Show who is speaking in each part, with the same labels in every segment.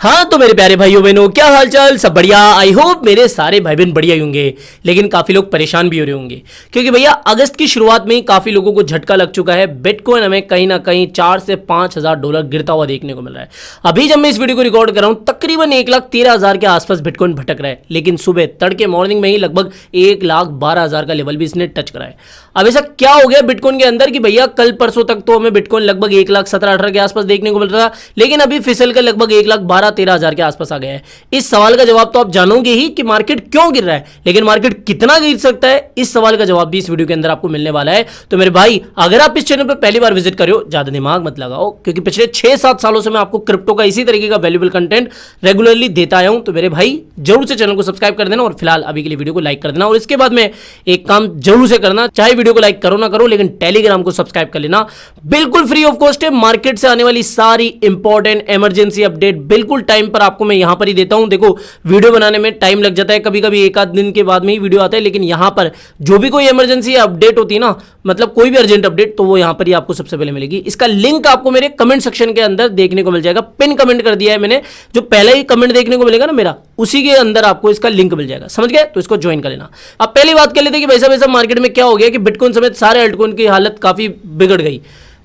Speaker 1: हाँ तो मेरे प्यारे भाइयों बहनों, क्या हालचाल, सब बढ़िया। आई होप मेरे सारे भाई बहन बढ़िया ही होंगे। लेकिन काफी लोग परेशान भी हो रहे होंगे क्योंकि भैया अगस्त की शुरुआत में ही काफी लोगों को झटका लग चुका है। बिटकॉइन हमें कहीं ना कहीं 4 से 5 हजार डॉलर गिरता हुआ देखने को मिल रहा है। अभी जब मैं इस वीडियो को रिकॉर्ड कर रहा हूं तकरीबन 1,13,000 के आसपास बिटकॉइन भटक रहा है, लेकिन सुबह तड़के मॉर्निंग में ही लगभग 1,12,000 का लेवल भी इसने टच करा है। अब ऐसा क्या हो गया बिटकॉइन के अंदर कि भैया कल परसों तक तो हमें बिटकॉइन लगभग 1,17,18 के आसपास देखने को मिल रहा था, लेकिन अभी फिसल कर लगभग 1,12,13,000 के आसपास आ गया है। इस सवाल का जवाब तो आप जानोगे ही कि मार्केट क्यों गिर रहा है, लेकिन मार्केट कितना गिर सकता है, इस सवाल का जवाब भी इस वीडियो के अंदर आपको मिलने वाला है। तो मेरे भाई, अगर आप इस चैनल पर पहली बार विजिट कर रहे हो, ज्यादा दिमाग मत लगाओ, क्योंकि पिछले 6-7 सालों से मैं आपको क्रिप्टो का इसी तरीके का वैल्यूएबल कंटेंट रेगुलरली देता आया हूं। तो मेरे भाई जरूर से चैनल को सब्सक्राइब कर देना और फिलहाल अभी के लिए वीडियो को लाइक कर देना। और इसके बाद में एक काम जरूर से करना, चाहे वीडियो को लाइक करो ना करो, लेकिन टेलीग्राम को सब्सक्राइब कर लेना, बिल्कुल फ्री ऑफ कॉस्ट है। मार्केट से आने वाली सारी इंपॉर्टेंट इमरजेंसी अपडेट बिल्कुल टाइम पर आपको मैं यहां पर ही देता हूं। देखो वीडियो बनाने में टाइम लग जाता है, कभी कभी एक आध दिन के बाद में ही वीडियो आता है, लेकिन यहां पर जो भी कोई इमरजेंसी अपडेट होती है ना, मतलब कोई भी अर्जेंट अपडेट, तो वो यहां पर ही आपको सबसे पहले मिलेगी। इसका लिंक आपको मेरे कमेंट सेक्शन के अंदर देखने को मिल जाएगा। पिन कमेंट कर दिया है मैंने, जो पहला ही कमेंट देखने को मिलेगा ना मेरा, उसी के अंदर आपको इसका लिंक मिल जाएगा। समझ गए? तो इसको ज्वाइन कर लेना। अब पहली बात कर लेते हैं कि वैसा वैसा मार्केट में क्या हो गया कि बिटकॉइन समेत सारे अल्टकॉइन की हालत काफी बिगड़ गई।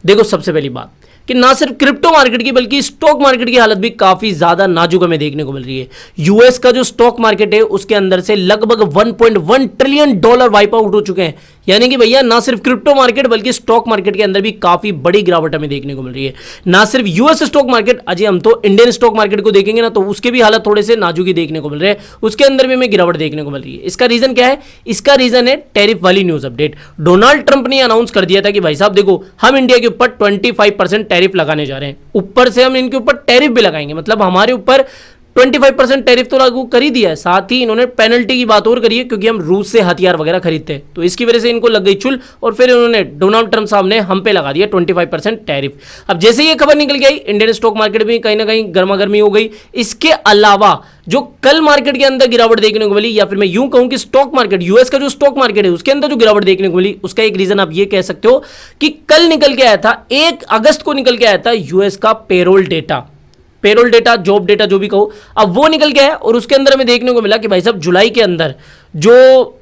Speaker 1: देखो सबसे पहली बात कि ना सिर्फ क्रिप्टो मार्केट की बल्कि स्टॉक मार्केट की हालत भी काफी ज्यादा नाजुक हमें देखने को मिल रही है। यूएस का जो स्टॉक मार्केट है उसके अंदर से लगभग 1.1 ट्रिलियन डॉलर वाइप आउट हो चुके हैं। यानी कि भैया ना सिर्फ क्रिप्टो मार्केट बल्कि स्टॉक मार्केट के अंदर भी काफी बड़ी गिरावट हमें देखने को मिल रही है। ना सिर्फ यूएस स्टॉक मार्केट, अजय हम तो इंडियन स्टॉक मार्केट को देखेंगे ना, तो उसके भी हालत थोड़े से नाजुक ही देखने को मिल रहे हैं, उसके अंदर भी हमें गिरावट देखने को मिल रही है। इसका रीजन क्या है? इसका रीजन है टैरिफ वाली न्यूज अपडेट। डोनाल्ड ट्रंप ने अनाउंस कर दिया था कि भाई साहब देखो, हम इंडिया के ऊपर 25% टैरिफ लगाने जा रहे हैं, ऊपर से हम इनके ऊपर टैरिफ भी लगाएंगे, मतलब हमारे ऊपर 25% टैरिफ तो लागू कर ही दिया है, साथ ही इन्होंने पेनल्टी की बात और करी है, क्योंकि हम रूस से हथियार वगैरह खरीदते हैं, तो इसकी वजह से इनको लग गई चुल, और फिर इन्होंने डोनाल्ड ट्रंप साहब ने हम पे लगा दिया 25% टैरिफ। अब जैसे ये खबर निकल गई, इंडियन स्टॉक मार्केट में कहीं ना कहीं गर्मा गर्मी हो गई। इसके अलावा जो कल मार्केट के अंदर गिरावट देखने को मिली, या फिर मैं यूं कहूं कि स्टॉक मार्केट, यूएस का जो स्टॉक मार्केट है उसके अंदर जो गिरावट देखने को मिली, उसका एक रीजन आप ये कह सकते हो कि कल निकल के आया था, 1 अगस्त को निकल के आया था यूएस का पेरोल डेटा, जॉब डेटा, जो भी कहो, अब वो निकल गया है। और उसके अंदर हमें देखने को मिला कि भाई साहब जुलाई के अंदर जो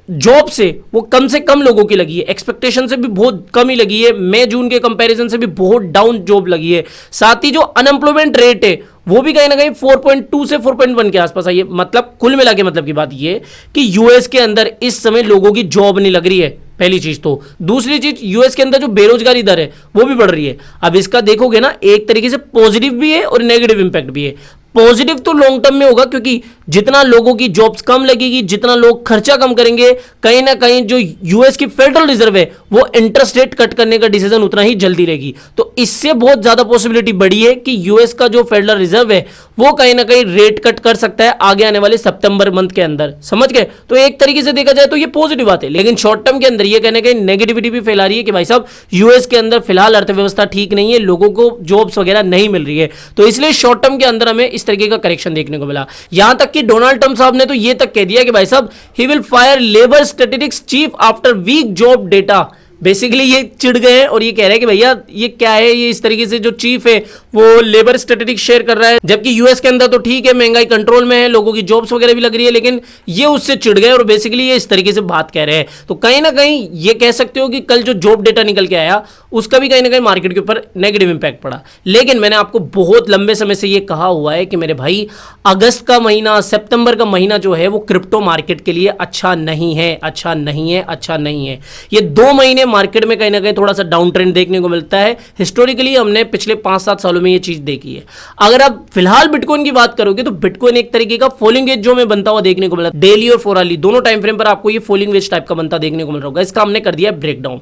Speaker 1: जॉब से वो कम से कम लोगों की लगी है, एक्सपेक्टेशन से भी बहुत कम ही लगी है, मई जून के कंपैरिजन से भी बहुत डाउन जॉब लगी है। साथ ही जो अनएम्प्लॉयमेंट रेट है वो भी कहीं ना कहीं 4.2 से 4.1 के आसपास आई है। मतलब कुल मिला के मतलब की बात ये कि यूएस के अंदर इस समय लोगों की जॉब नहीं लग रही है, पहली चीज तो। दूसरी चीज, यूएस के अंदर जो बेरोजगारी दर है वो भी बढ़ रही है। अब इसका देखोगे ना, एक तरीके से पॉजिटिव भी है और नेगेटिव इंपैक्ट भी है। पॉजिटिव तो लॉन्ग टर्म में होगा, क्योंकि जितना लोगों की जॉब्स कम लगेगी, जितना लोग खर्चा कम करेंगे, कहीं ना कहीं जो यूएस की फेडरल रिजर्व है वो इंटरेस्ट रेट कट करने का डिसीजन उतना ही जल्दी लेगी। तो इससे बहुत ज्यादा पॉसिबिलिटी बढ़ी है कि यूएस का जो फेडरल रिजर्व है वो कहीं ना कहीं रेट कट कर सकता है आगे आने वाले सितंबर मंथ के अंदर। समझ गए? तो एक तरीके से देखा जाए तो ये पॉजिटिव बात है, लेकिन शॉर्ट टर्म के अंदर ये कहने कहीं नेगेटिविटी भी फैला रही है कि भाई साहब यूएस के अंदर फिलहाल अर्थव्यवस्था ठीक नहीं है, लोगों को जॉब्स वगैरह नहीं मिल रही है। तो इसलिए शॉर्ट टर्म के अंदर हमें इस तरीके का करेक्शन देखने को मिला। यहां तक कि डोनाल्ड ट्रंप साहब ने तो यह तक कह दिया कि भाई साहब he will fire labour statistics chief after weak job data. Basically ये चिढ़ गए हैं और ये कह रहे हैं कि भैया ये क्या है, ये इस तरीके से जो चीफ है वो लेबर स्टैटिस्टिक्स शेयर कर रहा है, जबकि यूएस के अंदर तो ठीक है, महंगाई कंट्रोल में है, लोगों की जॉब्स वगैरह भी लग रही है, लेकिन ये उससे चिढ़ गए और बेसिकली ये इस तरीके से बात कह रहे हैं। तो कहीं ना कहीं ये कह सकते हो कि कल जो जॉब डेटा निकल के आया उसका भी कहीं ना कहीं मार्केट के ऊपर नेगेटिव इंपैक्ट पड़ा। लेकिन मैंने आपको बहुत लंबे समय से ये कहा हुआ है कि मेरे भाई अगस्त का महीना, सितंबर का महीना जो है वो क्रिप्टो मार्केट के लिए अच्छा नहीं है, अच्छा नहीं है, अच्छा नहीं है। ये 2 महीने मार्केट में कहीं ना कहीं थोड़ा सा डाउन ट्रेंड देखने को मिलता है। हिस्टोरिकली हमने पिछले 5-7 सालों में ये चीज देखी है। अगर आप फिलहाल बिटकॉइन की बात करोगे तो बिटकॉइन एक तरीके का फॉलिंग वेज जो में बनता हुआ देखने को मिला, डेली और 4 आवरली दोनों टाइम फ्रेम पर आपको ये फॉलिंग वेज टाइप का बनता देखने को मिल रहा होगा। इसका हमने कर दिया ब्रेकडाउन।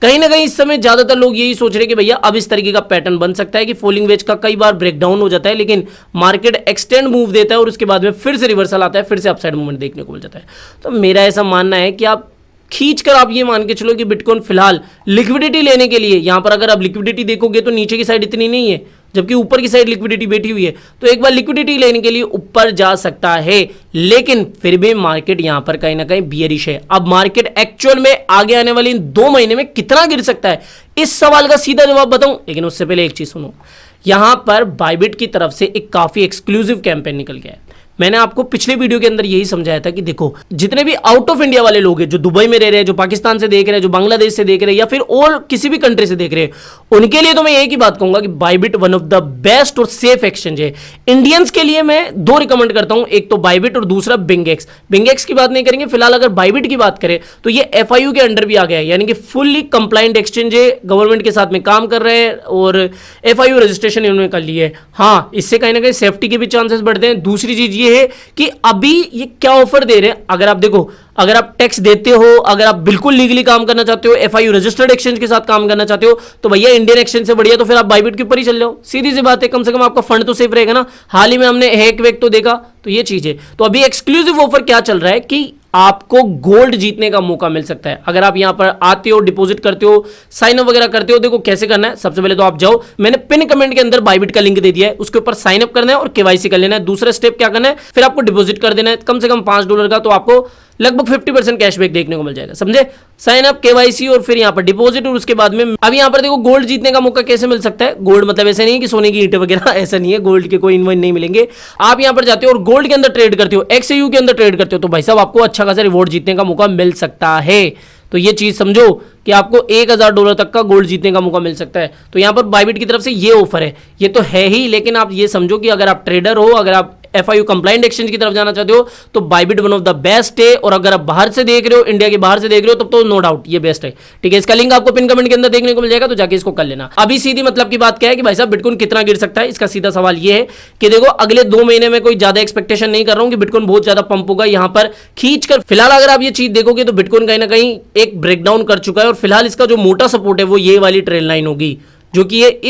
Speaker 1: कहीं ना कहीं इस समय ज्यादातर लोग यही सोच रहे हैं कि भैया अब इस तरीके का पैटर्न बन सकता है कि फॉलिंग वेज का कई बार ब्रेकडाउन हो जाता है, लेकिन मार्केट एक्सटेंड मूव देता है और उसके बाद में फिर से रिवर्सल आता है, फिर से अपसाइड मूवमेंट देखने को मिल जाता है। तो मेरा ऐसा मानना है कि आप खींचकर आप ये मान के चलो कि बिटकॉइन फिलहाल लिक्विडिटी लेने के लिए, यहां पर अगर आप लिक्विडिटी देखोगे तो नीचे की साइड इतनी नहीं है, जबकि ऊपर की साइड लिक्विडिटी बैठी हुई है, तो एक बार लिक्विडिटी लेने के लिए ऊपर जा सकता है। लेकिन फिर भी मार्केट यहां पर कहीं ना कहीं बियरिश है। अब मार्केट एक्चुअल में आगे आने वाले इन 2 महीने में कितना गिर सकता है, इस सवाल का सीधा जवाब बताऊं, लेकिन उससे पहले एक चीज सुनो। यहां पर बाइबिट की तरफ से एक काफी एक्सक्लूसिव कैंपेन निकल गया है। मैंने आपको पिछले वीडियो के अंदर यही समझाया था कि देखो, जितने भी आउट ऑफ इंडिया वाले लोग हैं, जो दुबई में रह रहे हैं, जो पाकिस्तान से देख रहे हैं, जो बांग्लादेश से देख रहे हैं, या फिर और किसी भी कंट्री से देख रहे हैं, उनके लिए तो मैं एक ही बात कहूंगा कि Bybit one of the best और सेफ एक्सचेंज है। इंडियंस के लिए मैं दो रिकमेंड करता हूं, एक तो बाइबिट और दूसरा बिंगेक्स। बिंगेक्स की बात नहीं करेंगे फिलहाल, अगर बाइबिट की बात करें तो ये FIU के अंडर भी आ गया है, यानी कि फुल्ली कंप्लाइंट एक्सचेंज है, गवर्नमेंट के साथ में काम कर रहे हैं और FIU रजिस्ट्रेशन इन्होंने कर ली है। हाँ, इससे कहीं ना कहीं सेफ्टी के भी चांसेस बढ़ते हैं। दूसरी चीज ये है कि अभी ये क्या ऑफर दे रहे हैं, अगर आप देखो, अगर आप टैक्स देते हो, अगर आप बिल्कुल लीगली काम करना चाहते हो, FIU रजिस्टर्ड एक्सचेंज के साथ काम करना चाहते हो, तो भैया इंडियन एक्सचेंज से बढ़िया तो फिर आप बाइबिट के ऊपर ही चल जाओ। सीधी सी बात है, कम से कम आपका फंड तो सेफ रहेगा ना। हाल ही में हमने हैक वैक तो देखा, तो ये चीज है। तो अभी एक्सक्लूसिव ऑफर क्या चल रहा है कि आपको गोल्ड जीतने का मौका मिल सकता है अगर आप यहां पर आते हो, डिपॉजिट करते हो, साइन अप वगैरह करते हो। देखो कैसे करना है, सबसे पहले तो आप जाओ, मैंने पिन कमेंट के अंदर बाइबिट का लिंक दे दिया है, उसके ऊपर साइन अप करना है और KYC कर लेना है। दूसरा स्टेप क्या करना है, फिर आपको डिपॉजिट कर देना है कम से कम $5 का, तो आपको लगभग 50% कैशबैक देखने को मिल जाएगा, समझे। साइन अप, KYC और फिर यहाँ पर डिपॉजिट, और उसके बाद में अब यहाँ पर देखो गोल्ड जीतने का मौका कैसे मिल सकता है। गोल्ड मतलब ऐसे नहीं है कि सोने की ईंटें वगैरह, ऐसा नहीं है, गोल्ड के कोई इनवाइन नहीं मिलेंगे। आप यहाँ पर जाते हो और गोल्ड के अंदर ट्रेड करते हो, XAU के अंदर ट्रेड करते हो, तो भाई साहब आपको अच्छा खासा रिवॉर्ड जीतने का मौका मिल सकता है। तो ये चीज समझो कि आपको $1000 तक का गोल्ड जीतने का मौका मिल सकता है। तो यहाँ पर बाइबिट की तरफ से ये ऑफर है, ये तो है ही, लेकिन आप ये समझो कि अगर आप ट्रेडर हो, अगर आप FIU कंप्लाइंट एक्सचेंज की तरफ जाना चाहते हो, तो Bybit one of the best है। और अगर आप बाहर से देख रहे हो, इंडिया के बाहर से देख रहे हो, तब तो नो डाउट ये बेस्ट है, ठीक है। इसका लिंक आपको पिन कमेंट के अंदर देखने को मिल जाएगा, तो जाके इसको कर लेना। अभी सीधी मतलब की बात क्या है कि भाई साहब बिटकॉइन कितना गिर सकता है, इसका सीधा सवाल ये है कि देखो, अगले 2 महीने में कोई ज्यादा एक्सपेक्टेशन नहीं कर रहा हूं कि बिटकॉइन बहुत ज्यादा पंप होगा यहां पर खींच कर। फिलहाल अगर आप ये चीज देखोगे तो बिटकॉइन कहीं ना कहीं एक ब्रेकडाउन कर चुका है, और फिलहाल इसका जो मोटा सपोर्ट है वो ये वाली ट्रेल लाइन होगी, जो कि ये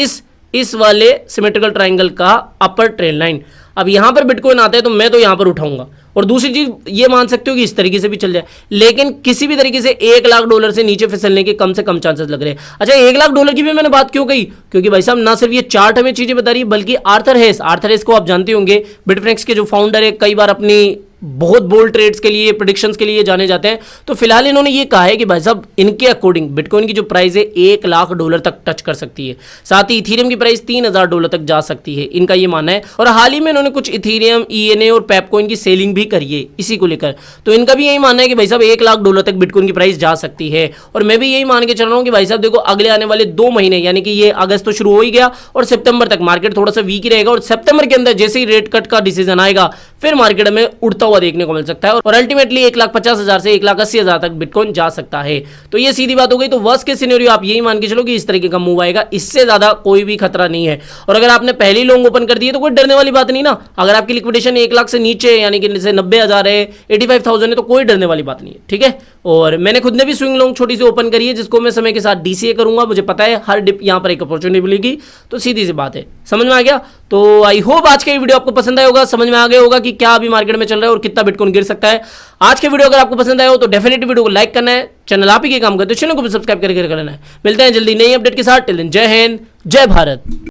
Speaker 1: इस वाले सिमेट्रिकल ट्रायंगल का अपर ट्रेल लाइन। अब यहां पर बिटकॉइन आता है तो मैं तो यहां पर उठाऊंगा, और दूसरी चीज ये मान सकते हो कि इस तरीके से भी चल जाए, लेकिन किसी भी तरीके से $1,00,000 से नीचे फिसलने के कम से कम चांसेस लग रहे हैं। अच्छा, $1,00,000 की भी मैंने बात क्यों कही, क्योंकि भाई साहब ना सिर्फ ये चार्ट हमें चीजें बता रही है, बल्कि आर्थर हेस को आप जानते होंगे, बिटफ्रेक्स के जो फाउंडर है, कई बार अपनी बहुत बोल्ड ट्रेड्स के लिए, प्रेडिक्शंस के लिए जाने जाते हैं। तो फिलहाल इन्होंने ये कहा है कि भाई साहब इनके अकॉर्डिंग बिटकॉइन की जो प्राइस है $1,00,000 तक टच कर सकती है, साथ ही इथीरियम की प्राइस $3,000 तक जा सकती है, इनका ये मानना है। और हाल ही में इन्होंने कुछ इथीरियम, ENA और पेपकॉइन की सेलिंग भी करी है इसी को लेकर, तो इनका भी यही मानना है कि भाई साहब $1,00,000 तक बिटकॉइन की प्राइस जा सकती है। और मैं भी यही मान के चल रहा हूँ कि भाई साहब देखो, अगले आने वाले 2 महीने, यानी कि ये अगस्त तो शुरू हो ही गया और सितंबर तक मार्केट थोड़ा सा वीक ही रहेगा, और सितंबर के अंदर जैसे ही रेट कट का डिसीजन आएगा, फिर मार्केट में उड़ता हुआ देखने को मिल सकता है, और अल्टीमेटली 1,50,000 से 1,80,000 तक बिटकॉइन जा सकता है। तो ये सीधी बात हो गई। तो वर्स्ट केस सिनेरियो आप यही मान के चलो कि इस तरीके का मूव आएगा, इससे ज्यादा कोई भी खतरा नहीं है। और अगर आपने पहली लॉन्ग ओपन कर दी है तो कोई डरने वाली बात नहीं ना। अगर आपकी लिक्विडेशन 1,00,000 से नीचे, यानी कि जैसे 90,000 है, 85,000 है, तो कोई डरने वाली बात नहीं है, ठीक है। और मैंने खुद ने भी स्विंग लॉन्ग छोटी सी ओपन करी है, जिसको मैं समय के साथ DCA करूंगा। मुझे पता है हर डिप यहां पर एक अपॉर्चुनिटी मिलेगी, तो सीधी सी बात है, समझ में आ गया। तो आई होप आज का ये वीडियो आपको पसंद आया होगा, समझ में आ गया होगा कि क्या अभी मार्केट में चल रहा है और कितना बिटकॉइन गिर सकता है। आज के वीडियो अगर आपको पसंद आया हो तो डेफिनेटली वीडियो को लाइक करना है, चैनल आप ही के काम करते हो, चैनल को भी सब्सक्राइब करके करना है। मिलते हैं जल्दी नई अपडेट के साथ, टिल देन जय हिंद, जय भारत।